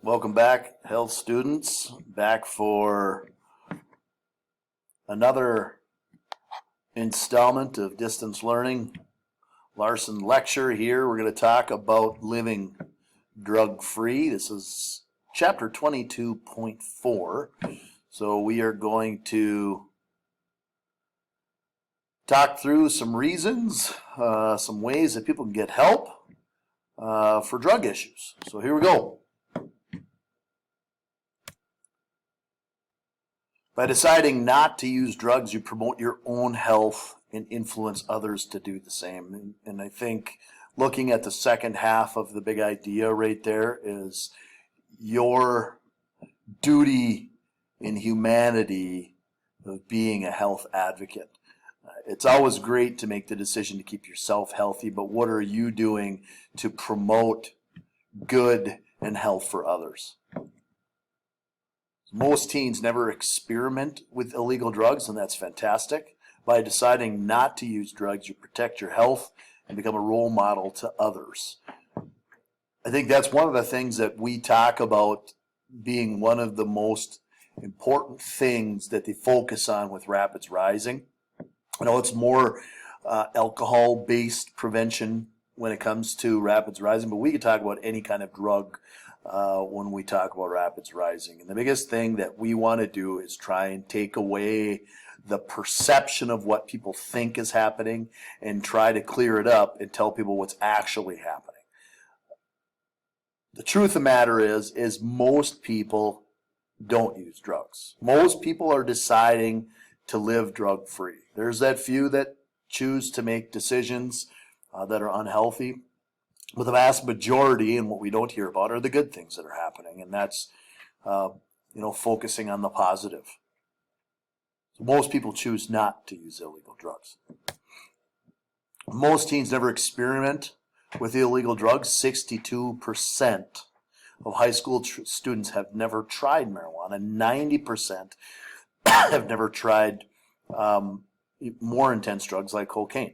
Welcome back, health students. Back for another installment of distance learning. Larson lecture here. We're going to talk about living drug-free. This is chapter 22.4. So we are going to talk through some reasons, some ways that people can get help for drug issues. So here we go. By deciding not to use drugs, you promote your own health and influence others to do the same. And I think looking at the second half of the big idea right there is your duty in humanity of being a health advocate. It's always great to make the decision to keep yourself healthy, but what are you doing to promote good and health for others? Most teens never experiment with illegal drugs, and that's fantastic. By deciding not to use drugs, you protect your health and become a role model to others. I think that's one of the things that we talk about being one of the most important things that they focus on with Rapids Rising. I know it's more alcohol-based prevention when it comes to Rapids Rising, but we could talk about any kind of drug when we talk about Rapids Rising. And the biggest thing that we want to do is try and take away the perception of what people think is happening and try to clear it up and tell people what's actually happening. The truth of the matter is most people don't use drugs. Most people are deciding to live drug-free. There's that few that choose to make decisions that are unhealthy. But the vast majority, and what we don't hear about, are the good things that are happening, and that's focusing on the positive. So most people choose not to use illegal drugs. Most teens never experiment with illegal drugs. 62% of high school students have never tried marijuana. 90% have never tried more intense drugs like cocaine.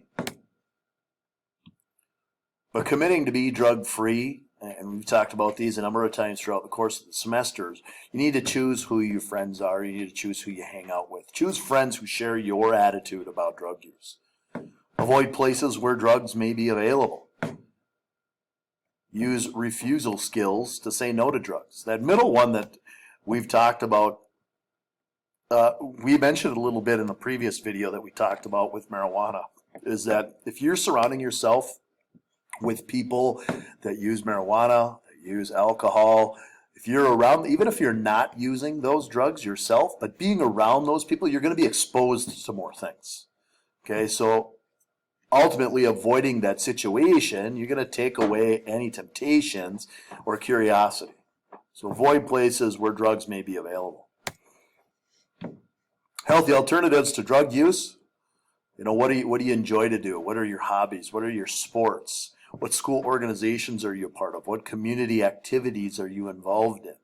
But committing to be drug-free, and we've talked about these a number of times throughout the course of the semesters, you need to choose who your friends are. You need to choose who you hang out with. Choose friends who share your attitude about drug use. Avoid places where drugs may be available. Use refusal skills to say no to drugs. That middle one that we've talked about, we mentioned a little bit in the previous video that we talked about with marijuana, is that if you're surrounding yourself with people that use marijuana, that use alcohol, if you're around, even if you're not using those drugs yourself, but being around those people, you're going to be exposed to more things. Okay, so ultimately avoiding that situation, you're going to take away any temptations or curiosity. So avoid places where drugs may be available. Healthy alternatives to drug use. What do you enjoy to do? What are your hobbies? What are your sports? What school organizations are you a part of? What community activities are you involved in?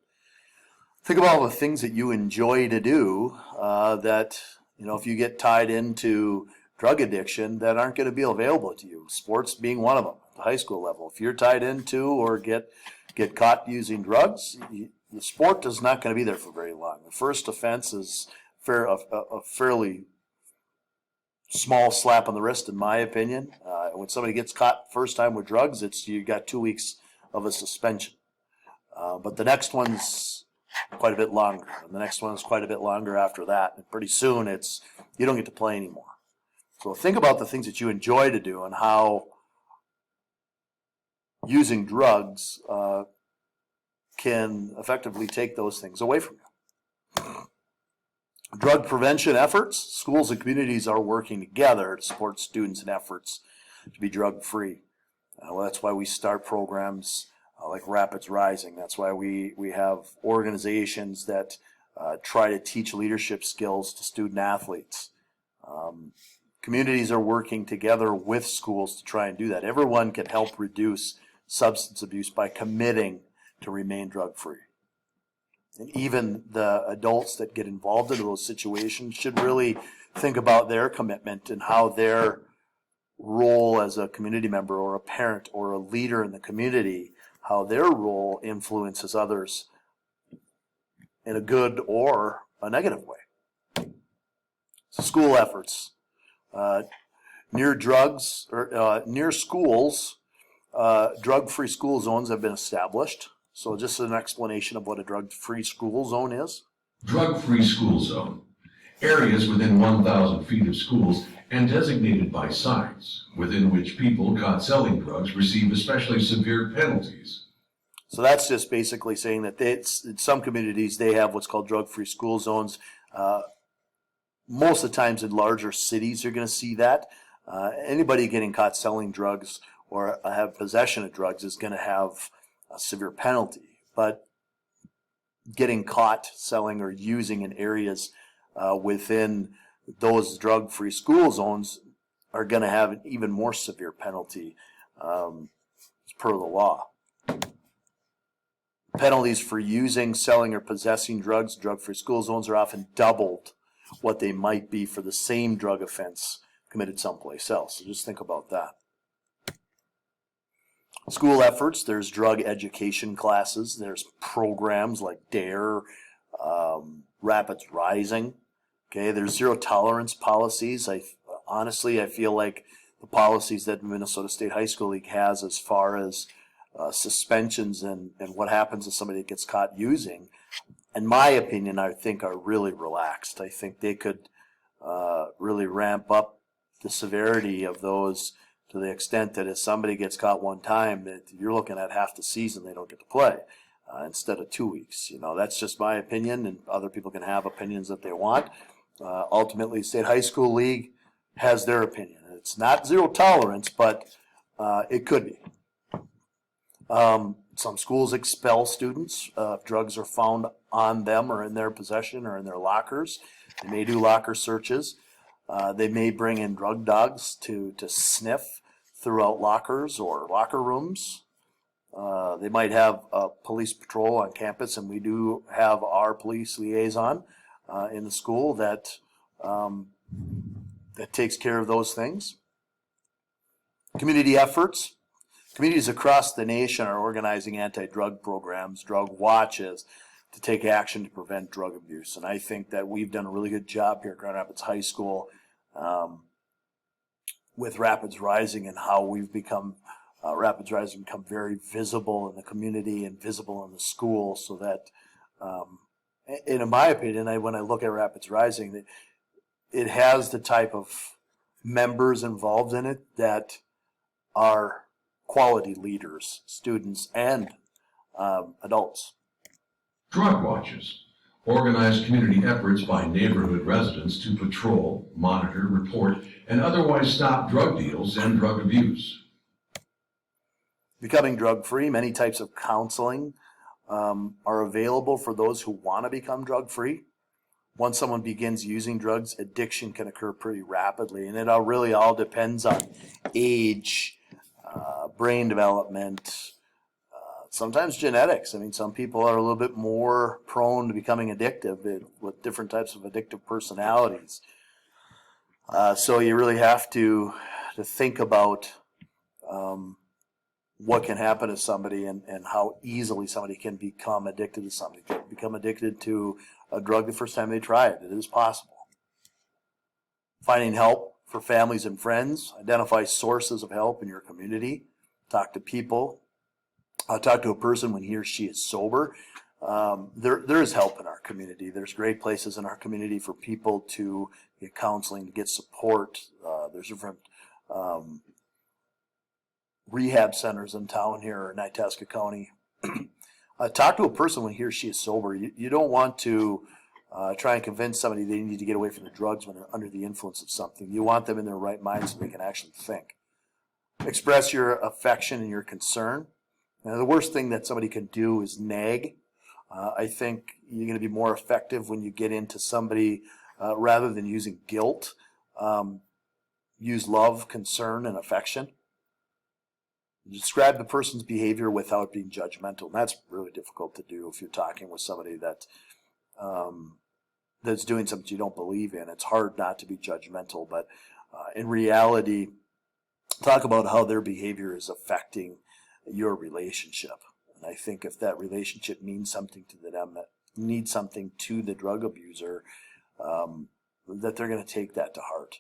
Think about all the things that you enjoy to do that, if you get tied into drug addiction, that aren't going to be available to you. Sports being one of them at the high school level. If you're tied into or get caught using drugs, the sport is not going to be there for very long. The first offense is a fairly small slap on the wrist, in my opinion. When somebody gets caught first time with drugs, you got 2 weeks of a suspension. But the next one's quite a bit longer, and the next one's quite a bit longer after that. And pretty soon, you don't get to play anymore. So think about the things that you enjoy to do and how using drugs can effectively take those things away from you. Drug prevention efforts. Schools and communities are working together to support students in efforts to be drug-free. That's why we start programs like Rapids Rising. That's why we have organizations that try to teach leadership skills to student athletes. Communities are working together with schools to try and do that. Everyone can help reduce substance abuse by committing to remain drug-free. And even the adults that get involved in those situations should really think about their commitment and how their role as a community member or a parent or a leader in the community, how their role influences others in a good or a negative way. School efforts. Near drugs or near schools, drug-free school zones have been established. So just an explanation of what a drug-free school zone is. Drug-free school zone. Areas within 1,000 feet of schools and designated by signs, within which people caught selling drugs receive especially severe penalties. So that's just basically saying that in some communities they have what's called drug-free school zones. Most of the times in larger cities you're going to see that. Anybody getting caught selling drugs or have possession of drugs is going to have a severe penalty. But getting caught selling or using in areas within those drug-free school zones are going to have an even more severe penalty per the law. Penalties for using, selling, or possessing drugs, drug-free school zones are often doubled what they might be for the same drug offense committed someplace else. So just think about that. School efforts, there's drug education classes, there's programs like DARE, Rapids Rising. Okay, there's zero tolerance policies. Honestly, I feel like the policies that Minnesota State High School League has as far as suspensions and what happens if somebody gets caught using, in my opinion, I think are really relaxed. I think they could really ramp up the severity of those to the extent that if somebody gets caught one time, that you're looking at half the season they don't get to play instead of 2 weeks. You know, that's just my opinion, and other people can have opinions that they want. Ultimately, State High School League has their opinion. It's not zero tolerance, but it could be. Some schools expel students if drugs are found on them or in their possession or in their lockers. They may do locker searches. They may bring in drug dogs to sniff throughout lockers or locker rooms. They might have a police patrol on campus, and we do have our police liaison in the school that takes care of those things. Community efforts. Communities across the nation are organizing anti-drug programs, drug watches, to take action to prevent drug abuse. And I think that we've done a really good job here at Grand Rapids High School with Rapids Rising and how we've become, Rapids Rising become very visible in the community and visible in the school, so that, in my opinion, when I look at Rapids Rising, it has the type of members involved in it that are quality leaders, students, and adults. Drug watches. Organized community efforts by neighborhood residents to patrol, monitor, report, and otherwise stop drug deals and drug abuse. Becoming drug-free, many types of counseling are available for those who want to become drug-free. Once someone begins using drugs, addiction can occur pretty rapidly, and it really all depends on age, brain development, sometimes genetics. I mean, some people are a little bit more prone to becoming addictive with different types of addictive personalities. So you really have to think about what can happen to somebody and how easily somebody can become addicted to something. Can become addicted to a drug the first time they try it. It is possible. Finding help for families and friends. Identify sources of help in your community. Talk to people. Talk to a person when he or she is sober. There is help in our community. There's great places in our community for people to get counseling, to get support. There's different rehab centers in town here in Itasca County. Talk to a person when he or she is sober. You don't want to try and convince somebody they need to get away from the drugs when they're under the influence of something. You want them in their right mind so they can actually think. Express your affection and your concern. Now, the worst thing that somebody can do is nag. I think you're going to be more effective when you get into somebody rather than using guilt. Use love, concern, and affection. Describe the person's behavior without being judgmental. And that's really difficult to do if you're talking with somebody that that's doing something you don't believe in. It's hard not to be judgmental, but in reality, talk about how their behavior is affecting your relationship. And I think if that relationship means something to them, need something to the drug abuser, that they're going to take that to heart.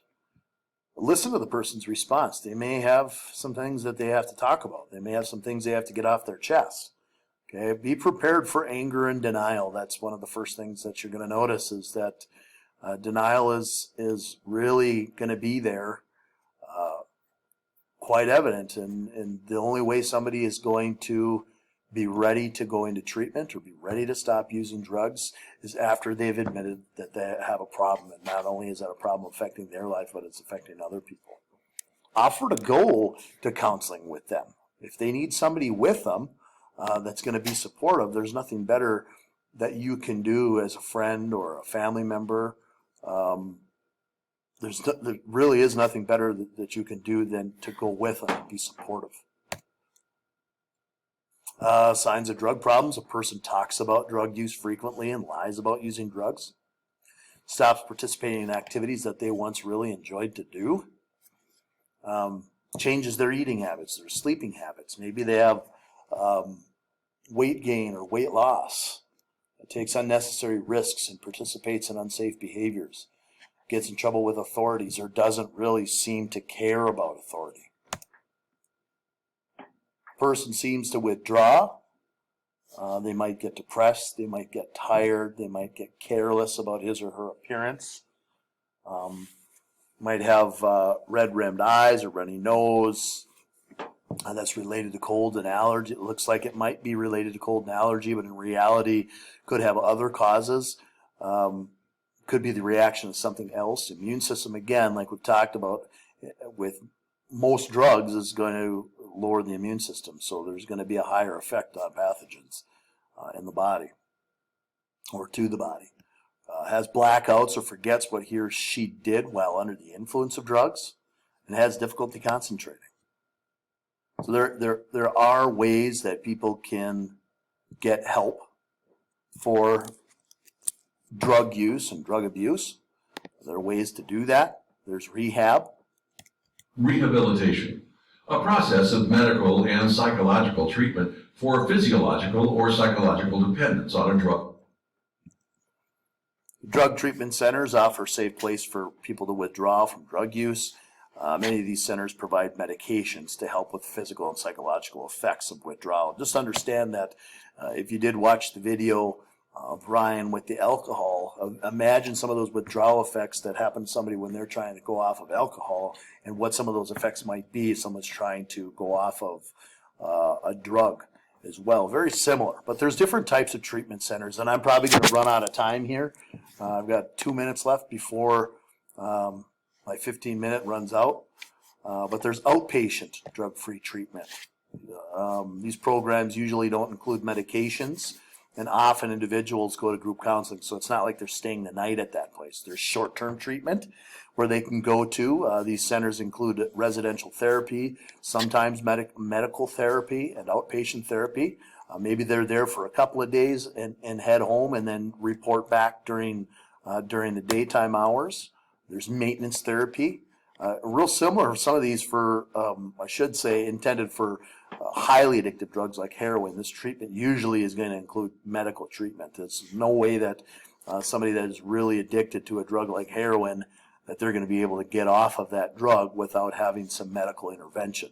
Listen to the person's response. They may have some things that they have to talk about. They may have some things they have to get off their chest. Okay, be prepared for anger and denial. That's one of the first things that you're going to notice, is that denial is really going to be there, quite evident. And the only way somebody is going to be ready to go into treatment or be ready to stop using drugs is after they've admitted that they have a problem. And not only is that a problem affecting their life, but it's affecting other people. Offer to go to counseling with them. If they need somebody with them that's going to be supportive, there's nothing better that you can do as a friend or a family member. There really is nothing better that you can do than to go with them and be supportive. Signs of drug problems: a person talks about drug use frequently and lies about using drugs. Stops participating in activities that they once really enjoyed to do. Changes their eating habits, their sleeping habits. Maybe they have weight gain or weight loss. Takes unnecessary risks and participates in unsafe behaviors. Gets in trouble with authorities or doesn't really seem to care about authority. Person seems to withdraw. They might get depressed. They might get tired. They might get careless about his or her appearance. Might have red-rimmed eyes or runny nose. That's related to cold and allergy. It looks like it might be related to cold and allergy, but in reality could have other causes. Could be the reaction to something else. Immune system, again, like we've talked about with most drugs, is going to lower the immune system. So there's going to be a higher effect on pathogens in the body or to the body. Has blackouts or forgets what he or she did while under the influence of drugs, and has difficulty concentrating. So there are ways that people can get help for drug use and drug abuse. There are ways to do that. There's rehab. Rehabilitation, a process of medical and psychological treatment for physiological or psychological dependence on a drug. Drug treatment centers offer a safe place for people to withdraw from drug use. Many of these centers provide medications to help with physical and psychological effects of withdrawal. Just understand that if you did watch the video of Ryan with the alcohol, imagine some of those withdrawal effects that happen to somebody when they're trying to go off of alcohol, and what some of those effects might be if someone's trying to go off of a drug as well. Very similar, but there's different types of treatment centers, and I'm probably going to run out of time here. I've got 2 minutes left before my 15-minute runs out, but there's outpatient drug-free treatment. These programs usually don't include medications, and often individuals go to group counseling, so it's not like they're staying the night at that place. There's short-term treatment where they can go to. These centers include residential therapy, sometimes medical therapy, and outpatient therapy. Maybe they're there for a couple of days and head home and then report back during the daytime hours. There's maintenance therapy. Real similar, some of these for, I should say, intended for highly addictive drugs like heroin. This treatment usually is going to include medical treatment. There's no way that somebody that is really addicted to a drug like heroin, that they're going to be able to get off of that drug without having some medical intervention.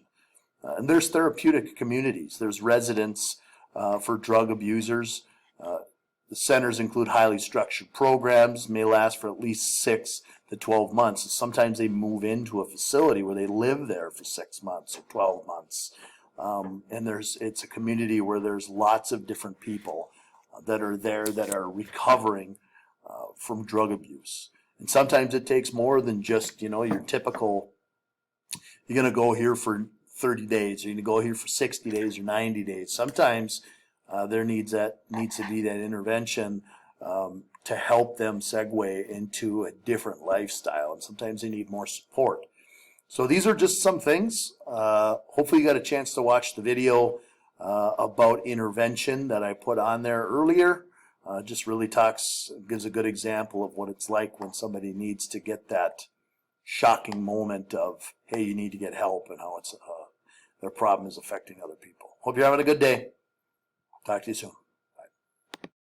And there's therapeutic communities. There's residents for drug abusers. The centers include highly structured programs, may last for at least 6 to 12 months. Sometimes they move into a facility where they live there for 6 months or 12 months. And it's a community where there's lots of different people that are there that are recovering from drug abuse. And sometimes it takes more than just, your typical, you're going to go here for 30 days, or you're going to go here for 60 days or 90 days. Sometimes there needs to be that intervention to help them segue into a different lifestyle, and sometimes they need more support. So these are just some things. Hopefully you got a chance to watch the video about intervention that I put on there earlier. Just really gives a good example of what it's like when somebody needs to get that shocking moment of, hey, you need to get help, and how their problem is affecting other people. Hope you're having a good day. Talk to you soon.